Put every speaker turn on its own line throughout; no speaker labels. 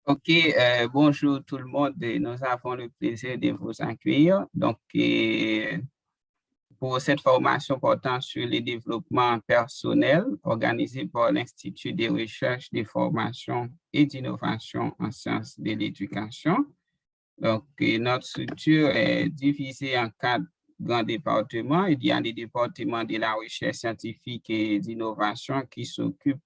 OK, bonjour tout le monde. Nous avons le plaisir de vous accueillir. Donc, pour cette formation portant sur le développement personnel organisée par l'Institut de recherche, de formation et d'innovation en sciences de l'éducation. Donc, notre structure est divisée en quatre grands départements. Il y a le département de la recherche scientifique et d'innovation qui s'occupe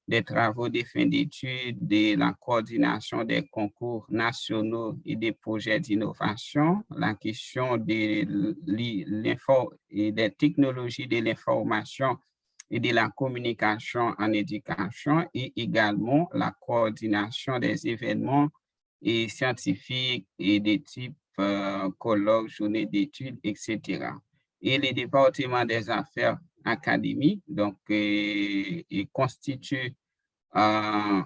des travaux de fin d'études, de la coordination des concours nationaux et des projets d'innovation, la question des technologies de l'information et de la communication en éducation et également la coordination des événements et scientifiques et des types colloques, journées d'études, etc. Et le département des affaires académiques, donc, constitue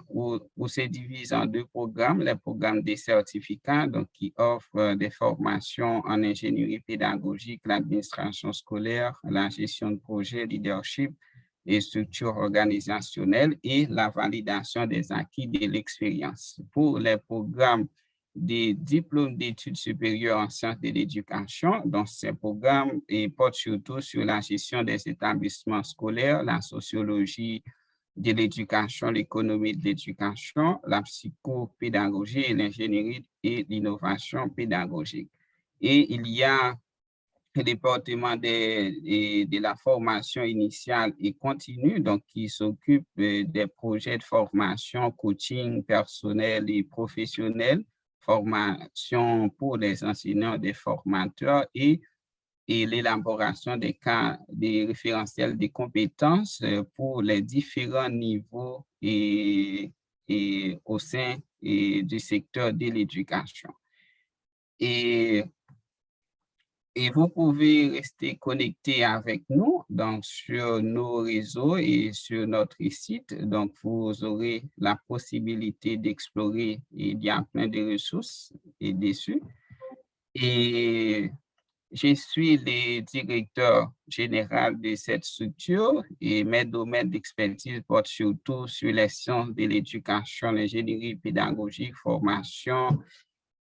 où se divise en deux programmes, les programmes des certificats, donc qui offrent des formations en ingénierie pédagogique, l'administration scolaire, la gestion de projet, leadership et structure organisationnelle et la validation des acquis de l'expérience. Pour les programmes des diplômes d'études supérieures en sciences de l'éducation, donc ces programmes portent surtout sur la gestion des établissements scolaires, la sociologie de l'éducation, l'économie de l'éducation, la psychopédagogie et l'ingénierie et l'innovation pédagogique. Et il y a le département de la formation initiale et continue, donc qui s'occupe des projets de formation, coaching personnel et professionnel, formation pour les enseignants, des formateurs et l'élaboration des cas des référentiels des compétences pour les différents niveaux et au sein du secteur de l'éducation. Et, et vous pouvez rester connecté avec nous donc, sur nos réseaux et sur notre site. Donc, vous aurez la possibilité d'explorer. Il y a plein de ressources dessus. Et je suis le directeur général de cette structure et mes domaines d'expertise portent surtout sur les sciences de l'éducation, l'ingénierie pédagogique, formation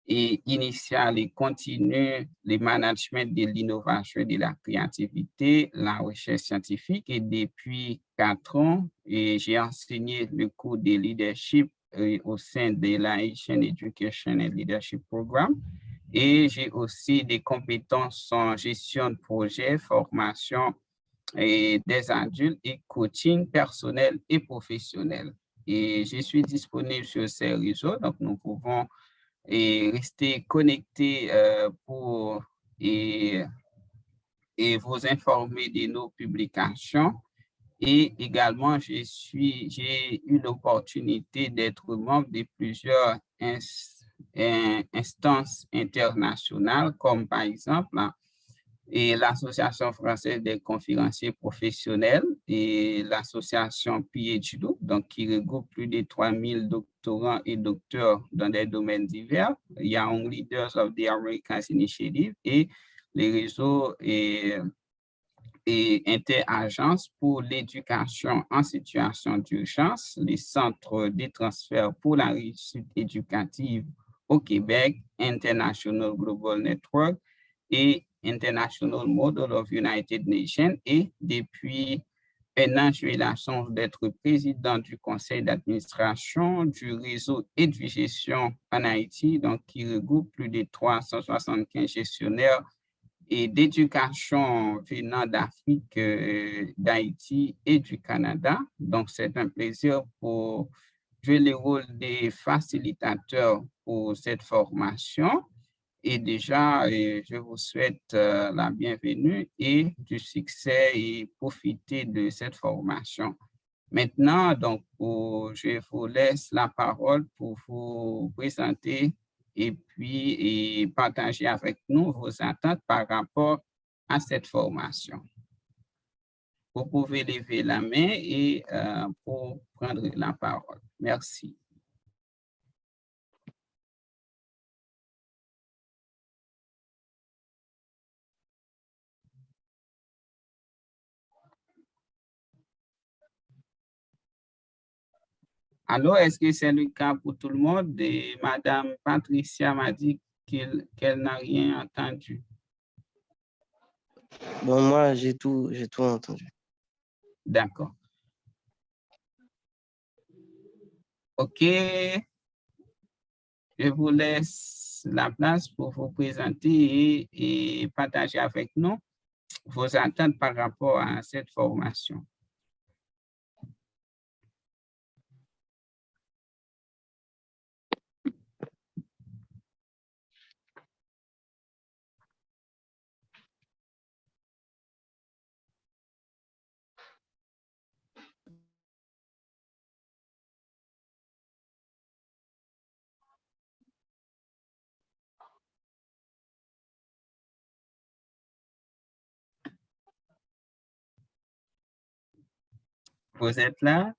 et initiale et continue, le management de l'innovation et de la créativité, la recherche scientifique. Et depuis 4 ans, j'ai enseigné le cours de leadership au sein de la Asian Education and Leadership Program. Et j'ai aussi des compétences en gestion de projet, formation et des adultes et coaching personnel et professionnel. Et je suis disponible sur ces réseaux, donc nous pouvons rester connectés pour et, vous informer de nos publications. Et également, j'ai eu l'opportunité d'être membre de plusieurs instances internationales, comme par exemple l'Association française des conférenciers professionnels et l'Association PhD, donc qui regroupe plus de 3000 doctorants et docteurs dans des domaines divers. Il y a un Leaders of the Americas Initiative et les réseaux et interagences pour l'éducation en situation d'urgence, les centres de transfert pour la réussite éducative au Québec, International Global Network et International Model of United Nations. Et depuis un an, j'ai eu la chance d'être président du conseil d'administration du réseau et de gestion en Haïti, donc qui regroupe plus de 375 gestionnaires et d'éducation venant d'Afrique, d'Haïti et du Canada. Donc, c'est un plaisir pour jouer le rôle des facilitateurs pour cette formation. Et déjà, je vous souhaite la bienvenue et du succès et profiter de cette formation. Maintenant, donc, je vous laisse la parole pour vous présenter et puis partager avec nous vos attentes par rapport à cette formation. Vous pouvez lever la main et pour prendre la parole. Merci. Alors, est-ce que c'est le cas pour tout le monde? Et Madame Patricia m'a dit qu'elle n'a rien entendu.
Bon, moi, j'ai tout entendu.
D'accord. OK. Je vous laisse la place pour vous présenter et partager avec nous vos attentes par rapport à cette formation. Vous êtes là?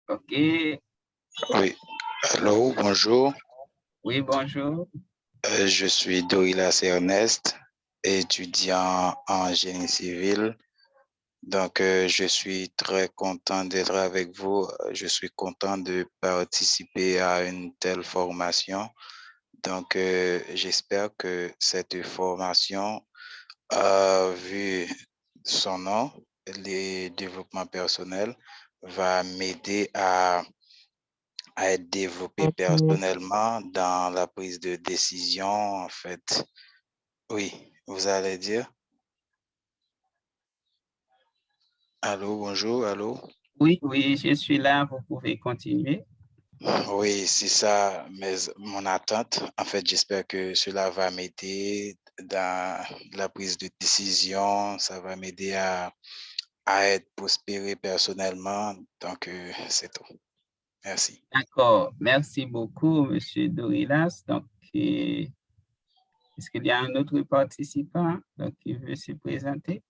OK.
Oui, allô, bonjour.
Oui, bonjour.
Je suis Dorilas Ernest, étudiant en génie civil. Donc, je suis très content d'être avec vous. Je suis content de participer à une telle formation. Donc, j'espère que cette formation, vu son nom, le développement personnel, va m'aider à être développé personnellement dans la prise de décision, en fait. Oui, vous allez dire? Allô, bonjour, allô?
Oui, oui, je suis là. Vous pouvez continuer.
Oui, c'est ça, mon attente. En fait, j'espère que cela va m'aider dans la prise de décision. Ça va m'aider à être prospéré personnellement. Donc, c'est tout. Merci.
D'accord. Merci beaucoup, Monsieur Dorilas. Donc, est-ce qu'il y a un autre participant donc, qui veut se présenter?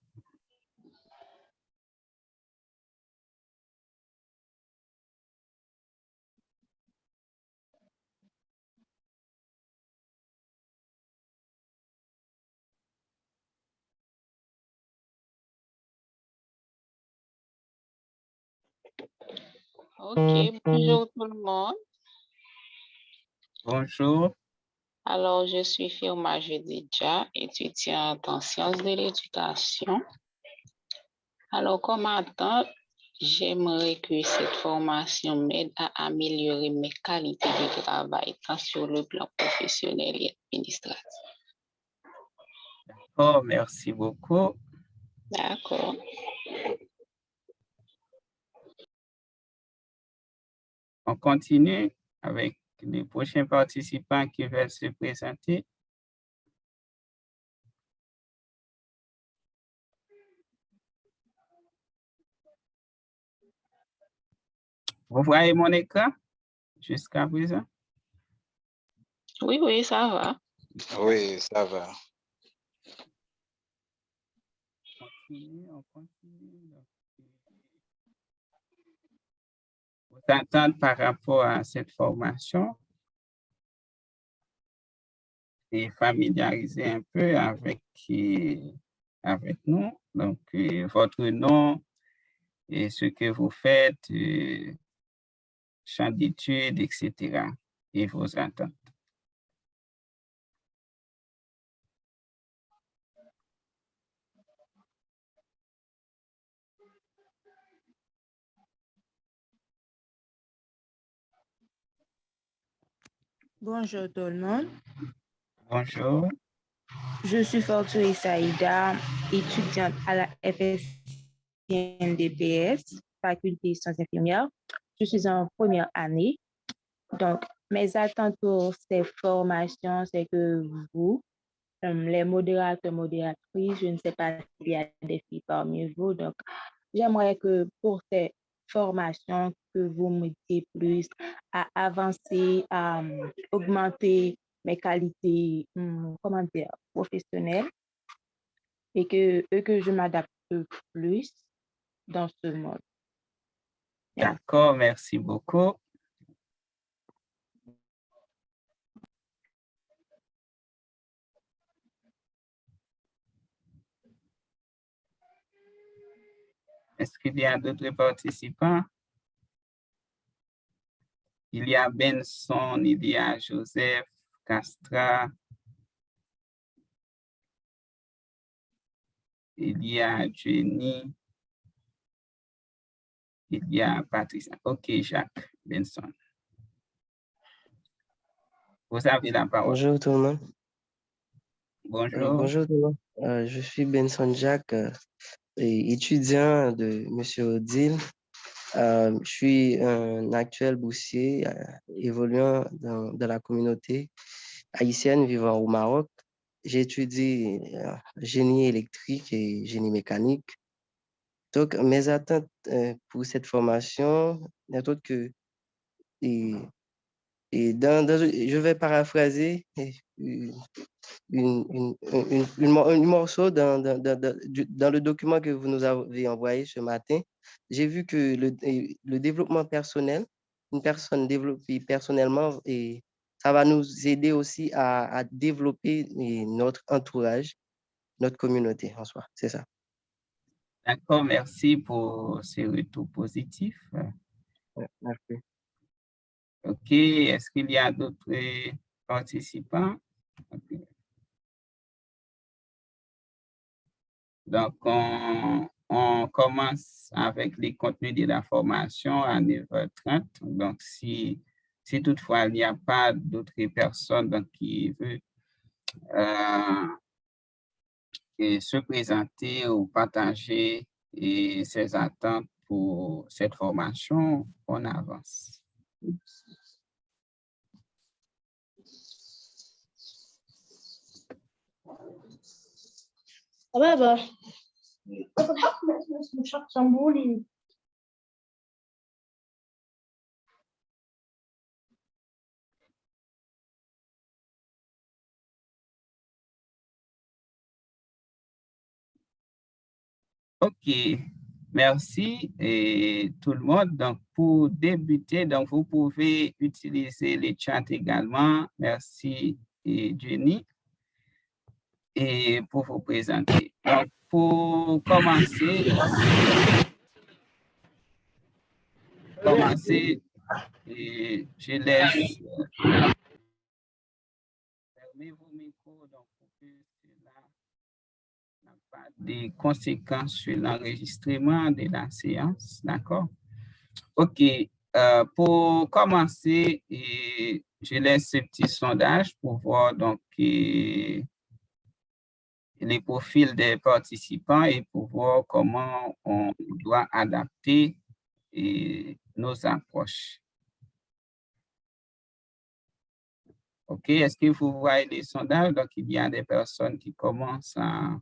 Ok, bonjour tout le monde.
Bonjour.
Alors, je suis Firma Jedidja, étudiante en sciences de l'éducation. Alors, comme attente, j'aimerais que cette formation m'aide à améliorer mes qualités de travail, tant sur le plan professionnel et administratif.
Oh, merci beaucoup.
D'accord.
On continue avec les prochains participants qui veulent se présenter. Vous voyez mon écran jusqu'à présent?
Oui, oui, ça va.
Oui, ça va.
On continue. Vos attentes par rapport à cette formation et familiariser un peu avec nous. Donc, votre nom et ce que vous faites, champ d'études, etc. et vos attentes.
Bonjour tout le monde.
Bonjour.
Je suis Fortuny Saïda, étudiante à la FSNDPS, faculté sciences infirmières. Je suis en première année. Donc, mes attentes pour ces formations, c'est que vous, les modérateurs, modératrices, je ne sais pas s'il y a des filles parmi vous. Donc, j'aimerais que pour ces formations, que vous m'aidiez plus à avancer, à augmenter mes qualités, comment dire, professionnelles et que je m'adapte plus dans ce monde.
D'accord, merci beaucoup. Est-ce qu'il y a d'autres participants? Il y a Benson, il y a Joseph, Castra, il y a Jenny, il y a Patricia. OK, Jacques Benson. Vous avez la parole.
Bonjour tout le monde.
Bonjour.
Bonjour tout le monde. Je suis Benson Jacques, étudiant de M. Odile. Je suis un actuel boursier évoluant dans la communauté haïtienne vivant au Maroc. J'étudie génie électrique et génie mécanique. Donc, mes attentes pour cette formation n'est autre que, je vais paraphraser un morceau dans le document que vous nous avez envoyé ce matin. J'ai vu que le développement personnel, une personne développée personnellement, et ça va nous aider aussi à développer notre entourage, notre communauté en soi. C'est ça.
D'accord, merci pour ces retours positifs.
Merci.
OK, est-ce qu'il y a d'autres participants? Okay. Donc, on commence avec les contenus de la formation à 9h30. Donc, si toutefois il n'y a pas d'autres personnes donc, qui veulent se présenter ou partager ses attentes pour cette formation, on avance. OK, merci et tout le monde. Donc, pour débuter, donc vous pouvez utiliser les chats également. Merci et Jenny. Et pour vous présenter. Donc, pour commencer, je laisse fermer vos micros donc pour que cela n'a pas de conséquences sur l'enregistrement de la séance. D'accord? OK. Pour commencer, je laisse ce petit sondage pour voir donc les profils des participants et pour voir comment on doit adapter nos approches. OK, est-ce que vous voyez les sondages? Donc, il y a des personnes qui commencent à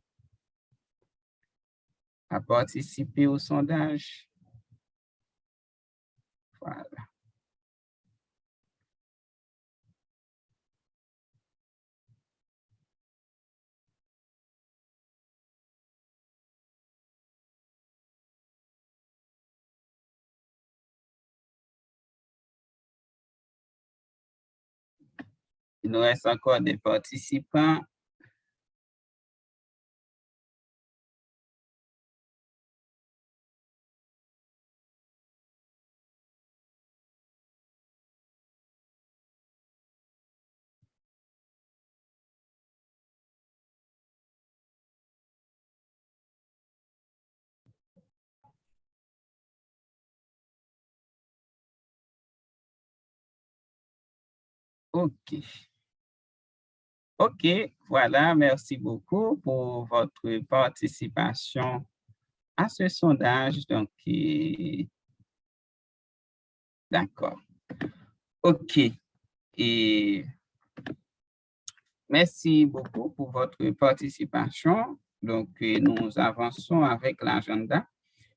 participer au sondage. Voilà. Il nous reste encore des participants. OK. OK, voilà, merci beaucoup pour votre participation à ce sondage. Donc, d'accord. OK. Et merci beaucoup pour votre participation. Donc, nous avançons avec l'agenda.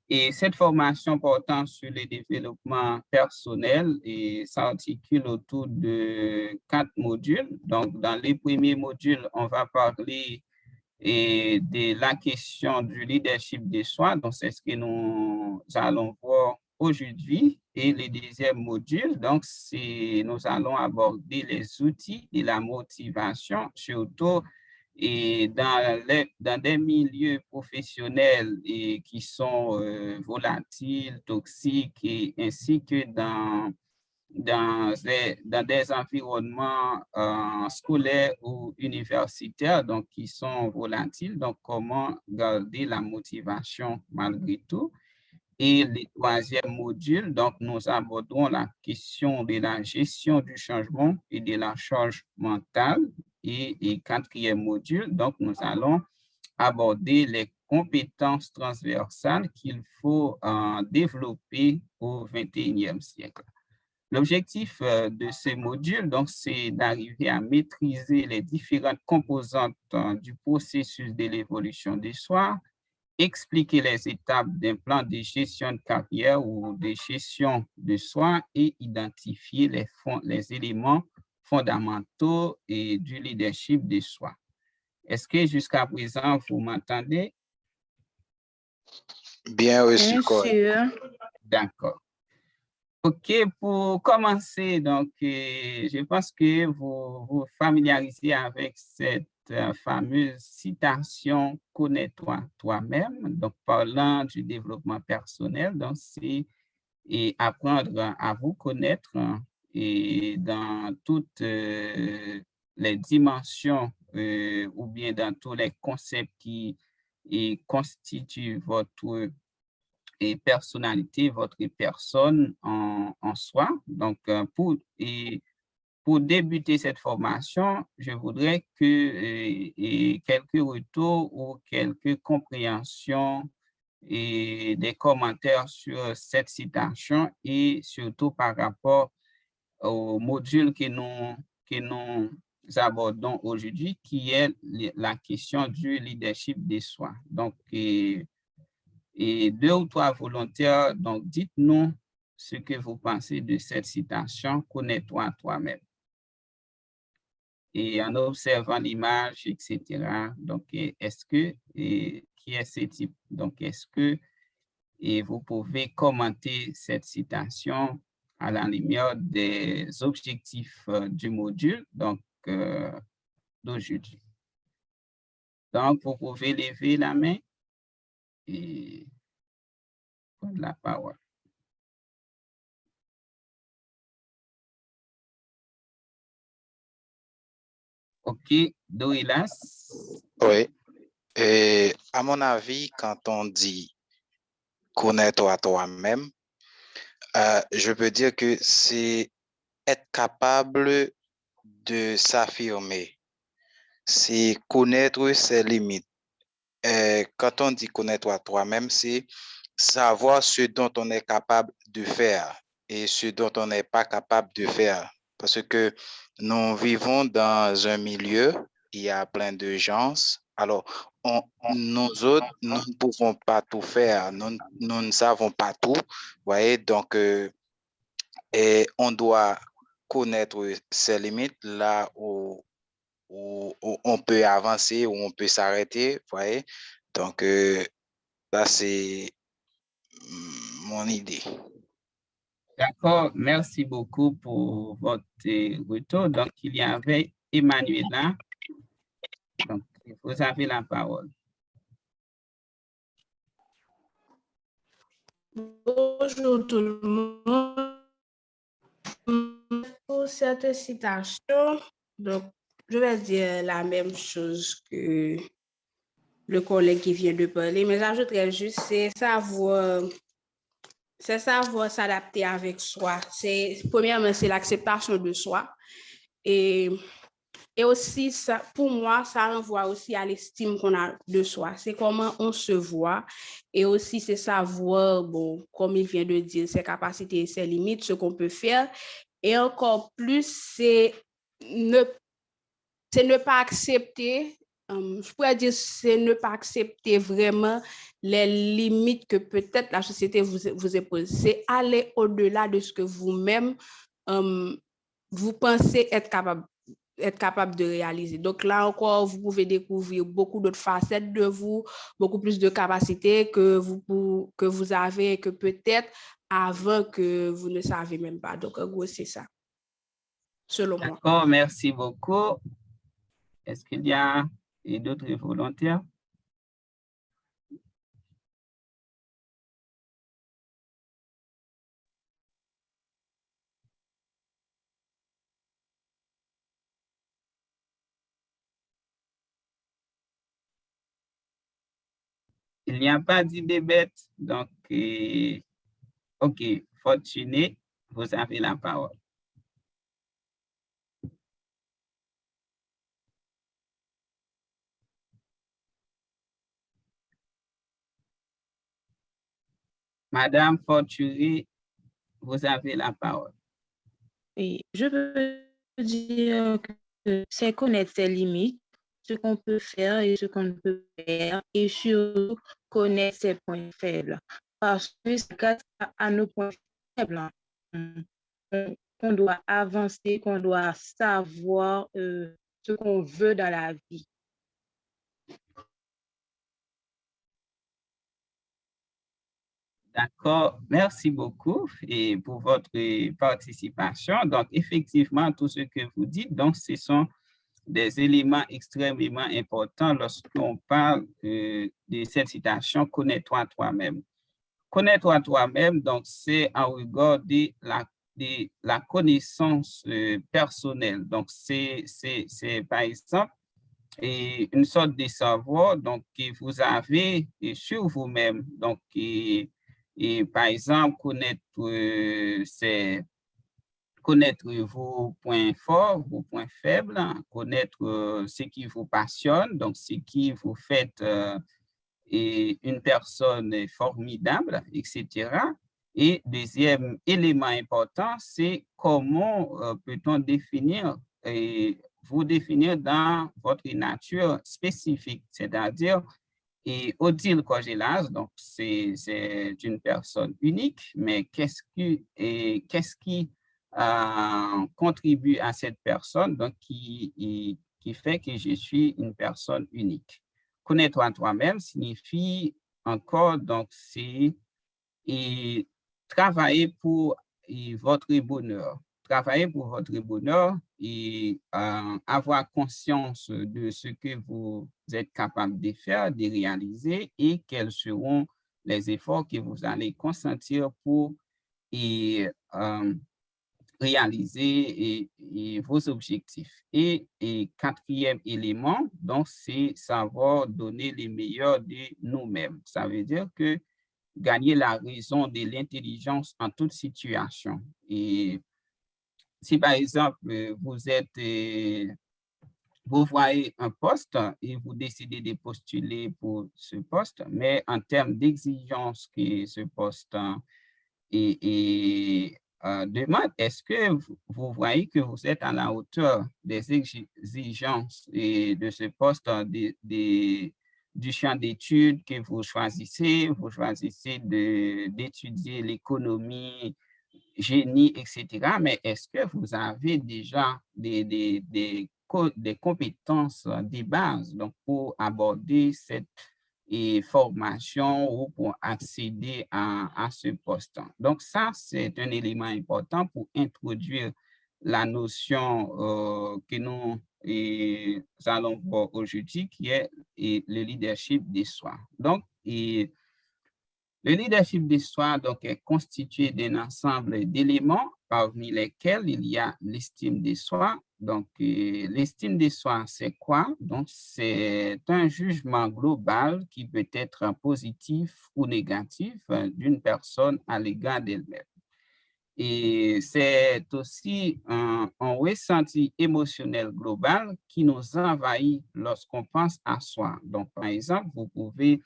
Et cette formation portant sur le développement personnel s'articule autour de 4 modules. Donc, dans les premiers modules, on va parler de la question du leadership de soi. Donc, c'est ce que nous allons voir aujourd'hui. Et le deuxième module, donc, nous allons aborder les outils de la motivation, surtout Et dans des milieux professionnels et qui sont volatiles, toxiques, et ainsi que dans des environnements scolaires ou universitaires, donc qui sont volatiles. Donc, comment garder la motivation malgré tout? Et le troisième module, donc, nous abordons la question de la gestion du changement et de la charge mentale. Et quatrième module, donc, nous allons aborder les compétences transversales qu'il faut développer au 21e siècle. L'objectif de ces modules, donc, c'est d'arriver à maîtriser les différentes composantes du processus de l'évolution de soi, expliquer les étapes d'un plan de gestion de carrière ou de gestion de soi et identifier les éléments fondamentaux et du leadership de soi. Est-ce que jusqu'à présent, vous m'entendez?
Bien reçu,
Bien
correct.
sûr.
D'accord. OK, pour commencer, donc, je pense que vous vous familiarisez avec cette fameuse citation « Connais-toi toi-même », donc parlant du développement personnel, donc c'est apprendre à vous connaître et dans toutes les dimensions ou bien dans tous les concepts qui constituent votre personnalité, votre personne en soi. Donc, pour débuter cette formation, je voudrais que quelques retours ou quelques compréhensions et des commentaires sur cette citation et surtout par rapport au module que nous abordons aujourd'hui, qui est la question du leadership de soi. Donc, et 2 ou 3 volontaires, donc dites-nous ce que vous pensez de cette citation, « Connais-toi toi-même ». Et en observant l'image, etc. Donc, est-ce que, qui est ce type? Donc, est-ce que vous pouvez commenter cette citation à la lumière des objectifs du module donc d'aujourd'hui? Donc, vous pouvez lever la main et prendre la parole. OK, Doilas.
Oui. Et à mon avis, quand on dit connais-toi toi-même, je peux dire que c'est être capable de s'affirmer, c'est connaître ses limites. Quand on dit connais-toi toi-même, c'est savoir ce dont on est capable de faire et ce dont on n'est pas capable de faire. Parce que nous vivons dans un milieu, il y a plein de gens. Alors, nous autres, nous ne pouvons pas tout faire, nous ne savons pas tout. Voyez, donc, et on doit connaître ses limites là où on peut avancer, où on peut s'arrêter. Voyez, donc, ça, c'est mon idée.
D'accord, merci beaucoup pour votre retour. Donc, il y avait Emmanuela. Donc, vous avez la parole.
Bonjour tout le monde. Pour cette citation, donc, je vais dire la même chose que le collègue qui vient de parler, mais j'ajouterais juste, c'est savoir s'adapter avec soi. Premièrement, c'est l'acceptation de soi. Et aussi, ça, pour moi, ça renvoie aussi à l'estime qu'on a de soi. C'est comment on se voit. Et aussi, c'est savoir, bon, comme il vient de dire, ses capacités et ses limites, ce qu'on peut faire. Et encore plus, c'est ne pas accepter, je pourrais dire, c'est ne pas accepter vraiment les limites que peut-être la société vous impose. C'est aller au-delà de ce que vous-même, vous pensez être capable de réaliser. Donc là encore, vous pouvez découvrir beaucoup d'autres facettes de vous, beaucoup plus de capacités que vous avez, que peut-être avant que vous ne savez même pas. Donc en gros, c'est ça, selon moi.
D'accord, merci beaucoup. Est-ce qu'il y a et d'autres volontaires? Il n'y a pas d'idée bête, donc, OK, Fortuné, vous avez la parole. Madame Fortuné, vous avez la parole.
Et je peux dire que c'est connaître ses limites, ce qu'on peut faire et ce qu'on ne peut faire, et surtout connaître ses points faibles. Parce que c'est grâce à nos points faibles qu'on doit avancer, qu'on doit savoir ce qu'on veut dans la vie.
D'accord, merci beaucoup et pour votre participation. Donc, effectivement, tout ce que vous dites, donc, ce sont des éléments extrêmement importants lorsqu'on parle de cette citation « Connais-toi toi-même ». Connais-toi toi-même, donc, c'est en regard de la connaissance personnelle. Donc, c'est par exemple, une sorte de savoir donc, que vous avez sur vous-même. Donc, et par exemple, connaître vos points forts, vos points faibles, connaître ce qui vous passionne, donc ce qui vous fait une personne formidable, etc. Et deuxième élément important, c'est comment peut-on définir vous définir dans votre nature spécifique, c'est-à-dire et Odile Kogelas, donc c'est une personne unique, mais qu'est-ce qui contribue à cette personne, donc qui fait que je suis une personne unique. Connais-toi toi-même signifie encore, donc c'est travailler pour votre bonheur. Travailler pour votre bonheur et avoir conscience de ce que vous êtes capable de faire, de réaliser et quels seront les efforts que vous allez consentir pour réaliser vos objectifs. Et quatrième élément, donc, c'est savoir donner le meilleur de nous-mêmes. Ça veut dire que gagner la raison de l'intelligence en toute situation. Et si par exemple, vous voyez un poste et vous décidez de postuler pour ce poste, mais en termes d'exigence que ce poste demande, est-ce que vous voyez que vous êtes à la hauteur des exigences de ce poste, du champ d'études que vous choisissez d'étudier l'économie, génie, etc. Mais est-ce que vous avez déjà des compétences de base donc, pour aborder cette formation ou pour accéder à ce poste? Donc, ça, c'est un élément important pour introduire la notion que nous allons voir aujourd'hui, qui est le leadership de soi. Donc, le leadership de soi donc, est constitué d'un ensemble d'éléments parmi lesquels il y a l'estime de soi. Donc, l'estime de soi, c'est quoi? Donc, c'est un jugement global qui peut être positif ou négatif d'une personne à l'égard d'elle-même. Et c'est aussi un ressenti émotionnel global qui nous envahit lorsqu'on pense à soi. Donc, par exemple, vous pouvez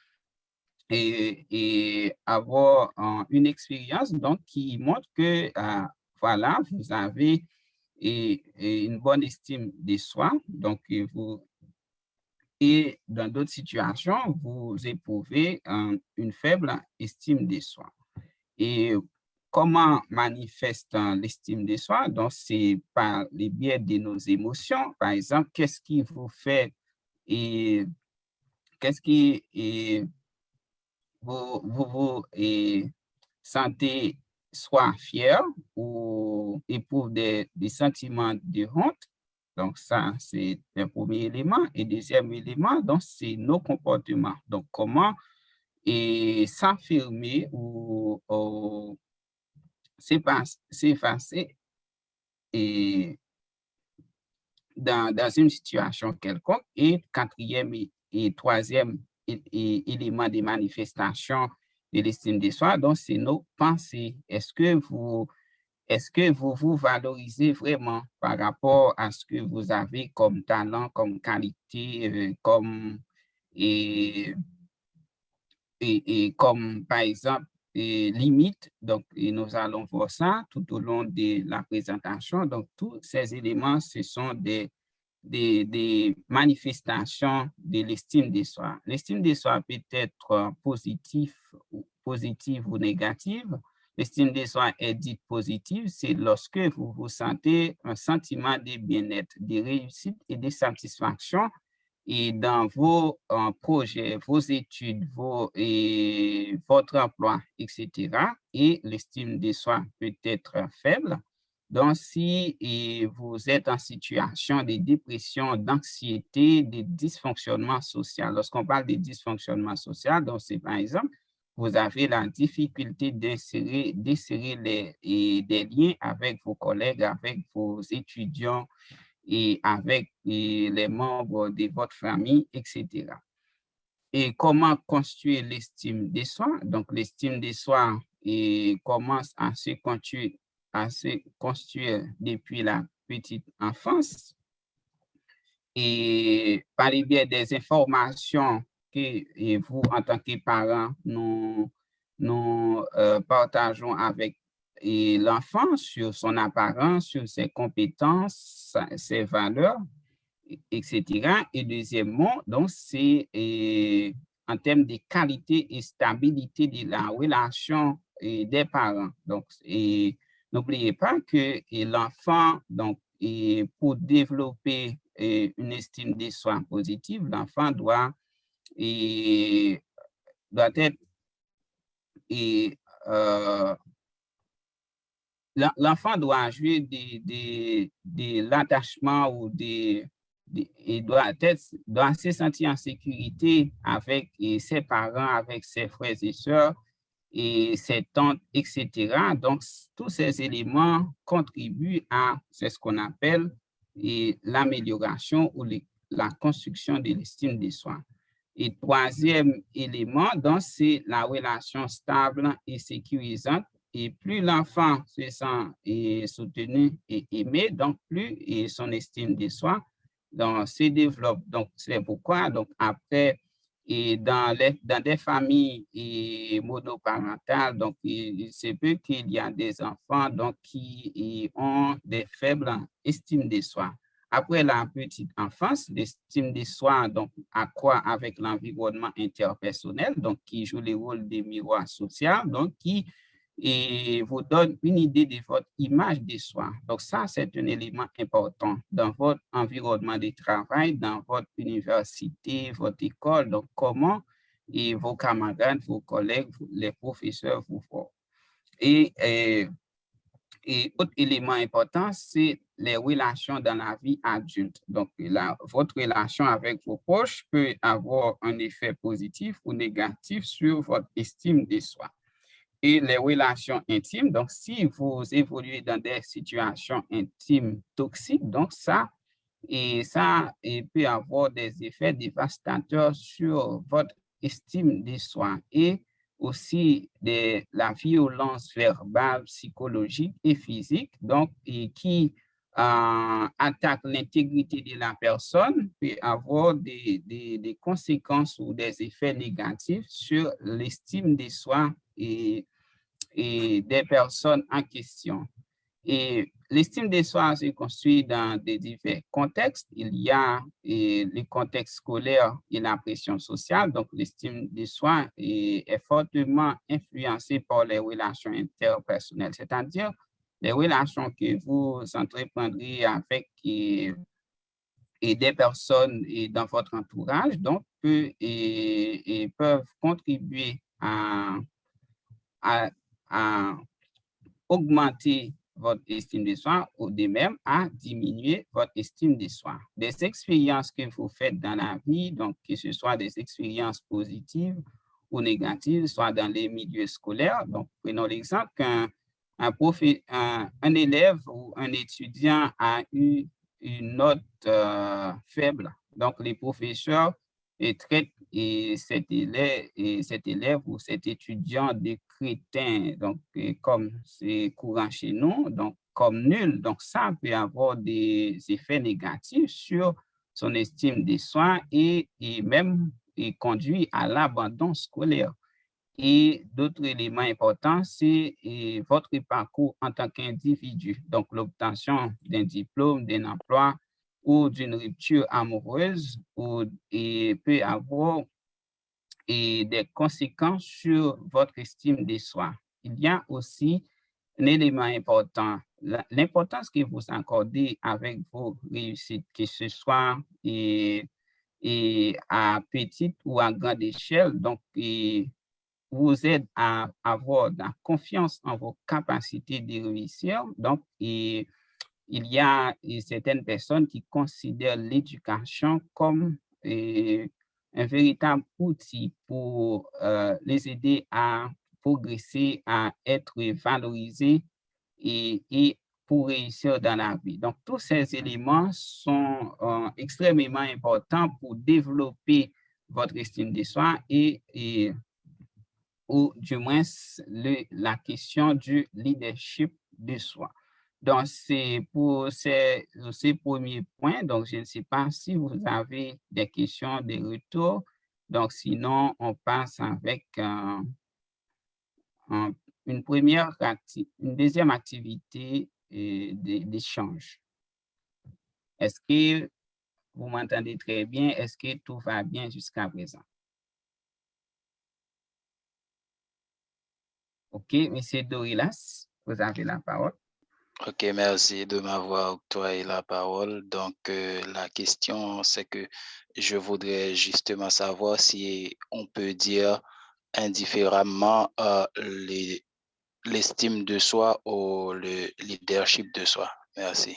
avoir une expérience donc, qui montre que, voilà, vous avez une bonne estime de soi. Donc, et dans d'autres situations, vous éprouvez une faible estime de soi. Et comment manifeste l'estime de soi? Donc, c'est par le biais de nos émotions. Par exemple, qu'est-ce qui vous fait et qu'est-ce qui vous sentez soit fier ou éprouve des sentiments de honte Donc, ça, c'est le premier élément. Et deuxième élément, donc, c'est nos comportements. Donc, comment s'affirmer ou s'effacer et dans une situation quelconque. Et quatrième et troisième élément des manifestations de l'estime de soi, donc c'est nos pensées. Est-ce que vous vous valorisez vraiment par rapport à ce que vous avez comme talent, comme qualité, comme et comme par exemple limite. Donc, nous allons voir ça tout au long de la présentation. Donc, tous ces éléments, ce sont des manifestations de l'estime de soi. L'estime de soi peut être positive ou négative. L'estime de soi est dite positive, c'est lorsque vous vous sentez un sentiment de bien-être, de réussite et de satisfaction et dans vos projets, vos études, votre emploi, etc. Et l'estime de soi peut être faible. Donc, si vous êtes en situation de dépression, d'anxiété, de dysfonctionnement social, lorsqu'on parle de dysfonctionnement social, donc c'est par exemple, vous avez la difficulté d'insérer des liens avec vos collègues, avec vos étudiants et avec les membres de votre famille, etc. Et comment construire l'estime de soi? Donc, l'estime de soi commence à se construire depuis la petite enfance et par le biais des informations que vous, en tant que parents, nous partageons avec l'enfant sur son apparence, sur ses compétences, ses valeurs, etc. Et deuxièmement, donc, c'est en termes de qualité et stabilité de la relation des parents. Donc, n'oubliez pas que l'enfant, donc, pour développer une estime de soi positive, l'enfant doit être l'enfant doit jouer de l'attachement ou il doit se sentir en sécurité avec ses parents, avec ses frères et sœurs et ses tantes, etc. Donc, tous ces éléments contribuent à ce qu'on appelle l'amélioration ou la construction de l'estime de soi. Et troisième élément, donc, c'est la relation stable et sécurisante. Et plus l'enfant se sent soutenu et aimé, donc plus son estime de soi se développe. Donc, c'est pourquoi, donc, après, dans des familles monoparentales, donc, il se peut qu'il y a des enfants donc, qui ont des faibles estimes de soi. Après la petite enfance, l'estime de soi donc, accroît avec l'environnement interpersonnel, donc qui joue le rôle de miroir social, donc qui vous donne une idée de votre image de soi. Donc ça, c'est un élément important dans votre environnement de travail, dans votre université, votre école, donc comment vos camarades, vos collègues, les professeurs vous voient. Et autre élément important, c'est les relations dans la vie adulte. Donc, votre relation avec vos proches peut avoir un effet positif ou négatif sur votre estime de soi. Et les relations intimes, donc si vous évoluez dans des situations intimes toxiques, donc ça peut avoir des effets dévastateurs sur votre estime de soi et aussi de la violence verbale, psychologique et physique, donc qui attaque l'intégrité de la personne, peut avoir des conséquences ou des effets négatifs sur l'estime de soi et des personnes en question. Et l'estime de soi se construit dans des divers contextes. Il y a le contexte scolaire et la pression sociale. Donc, l'estime de soi est fortement influencée par les relations interpersonnelles, c'est-à-dire les relations que vous entreprendrez avec des personnes dans votre entourage, donc peuvent contribuer à augmenter votre estime de soi ou de même à diminuer votre estime de soi. Des expériences que vous faites dans la vie, donc que ce soit des expériences positives ou négatives, soit dans les milieux scolaires. Donc, prenons l'exemple qu'un un élève ou un étudiant a eu une note faible. Donc, les professeurs traitent cet élève ou cet étudiant de crétin, donc comme c'est courant chez nous, donc comme nul. Donc, ça peut avoir des effets négatifs sur son estime de soi et même conduit à l'abandon scolaire. Et d'autres éléments importants, c'est votre parcours en tant qu'individu. Donc, l'obtention d'un diplôme, d'un emploi ou d'une rupture amoureuse peut avoir des conséquences sur votre estime de soi. Il y a aussi un élément important, l'importance que vous accordez avec vos réussites, que ce soit à petite ou à grande échelle. Donc, vous aide à avoir de la confiance en vos capacités de réussir. Donc, il y a certaines personnes qui considèrent l'éducation comme un véritable outil pour les aider à progresser, à être valorisés et pour réussir dans la vie. Donc, tous ces éléments sont extrêmement importants pour développer votre estime de soi ou du moins la question du leadership de soi. Donc, c'est pour ces premiers points. Donc, je ne sais pas si vous avez des questions, des retours. Donc, sinon, on passe avec une deuxième activité d'échange. Est-ce que vous m'entendez très bien? Est-ce que tout va bien jusqu'à présent? OK, M. Dorilas, vous avez la parole.
OK, merci de m'avoir octroyé la parole. Donc, la question, c'est que je voudrais justement savoir si on peut dire indifféremment l'estime de soi ou le leadership de soi. Merci.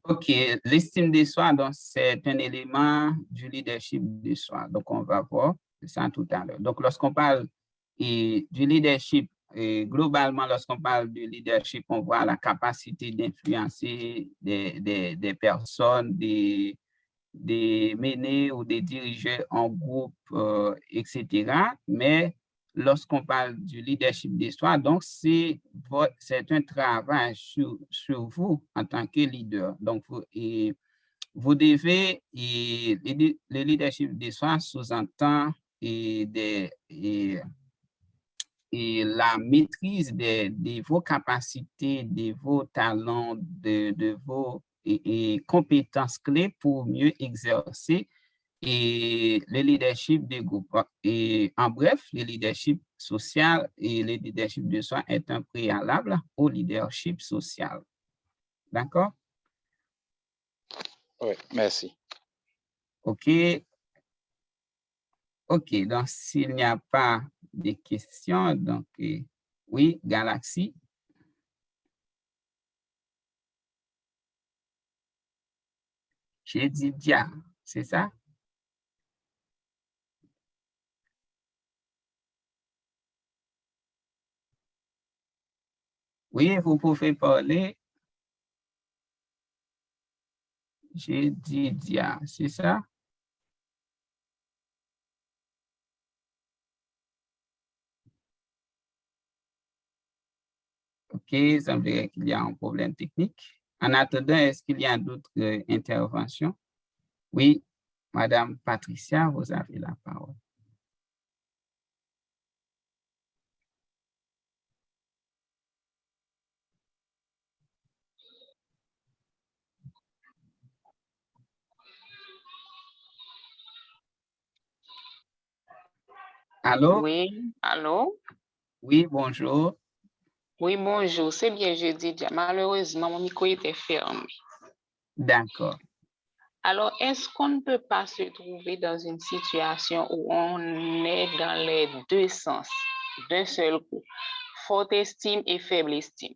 OK, l'estime de soi, donc c'est un élément du leadership de soi. Donc, on va voir ça tout à l'heure. Donc, lorsqu'on parle du leadership, globalement, lorsqu'on parle de leadership, on voit la capacité d'influencer des personnes, de mener ou de diriger en groupe, etc. Mais lorsqu'on parle du leadership de soi, donc c'est un travail sur vous en tant que leader. Donc, vous devez, le leadership de soi sous-entend la maîtrise de vos capacités, de vos talents, de vos compétences clés pour mieux exercer le leadership de groupe. Et en bref, le leadership social et le leadership de soi est un préalable au leadership social. D'accord?
Oui, merci.
OK. OK, donc s'il n'y a pas de questions, donc oui, Galaxy. J'ai dit Dia, c'est ça? Oui, vous pouvez parler. J'ai dit Dia, c'est ça? OK, il semblerait qu'il y a un problème technique. En attendant, est-ce qu'il y a d'autres interventions? Oui, Madame Patricia, vous avez la parole. Allô?
Oui, allô?
Oui, bonjour.
Oui, bonjour. C'est bien, je dis déjà. Malheureusement, mon micro était fermé.
D'accord.
Alors, est-ce qu'on ne peut pas se trouver dans une situation où on est dans les deux sens, d'un seul coup, forte estime et faible estime?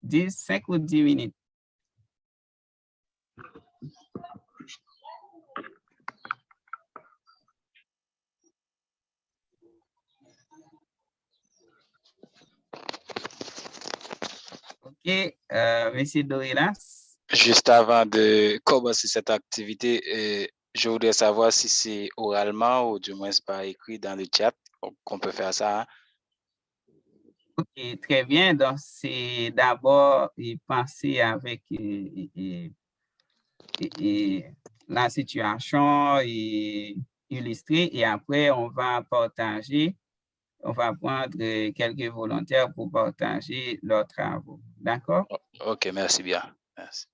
5 ou 10 minutes. OK, Monsieur Dorilas.
Juste avant de commencer cette activité, je voudrais savoir si c'est oralement ou du moins par écrit dans le chat qu'on peut faire ça. Hein?
OK, très bien. Donc, c'est d'abord penser avec la situation et illustrer et après, on va partager, on va prendre quelques volontaires pour partager leurs travaux. D'accord?
OK, merci bien. Merci.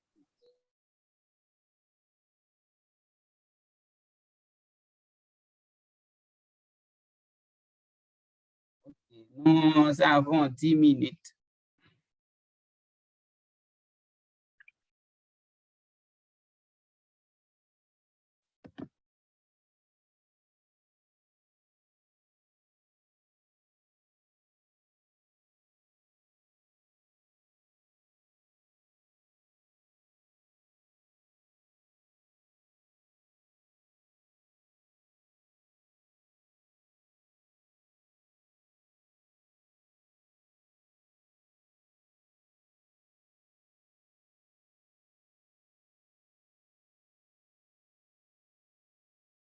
Nous avons 10 minutes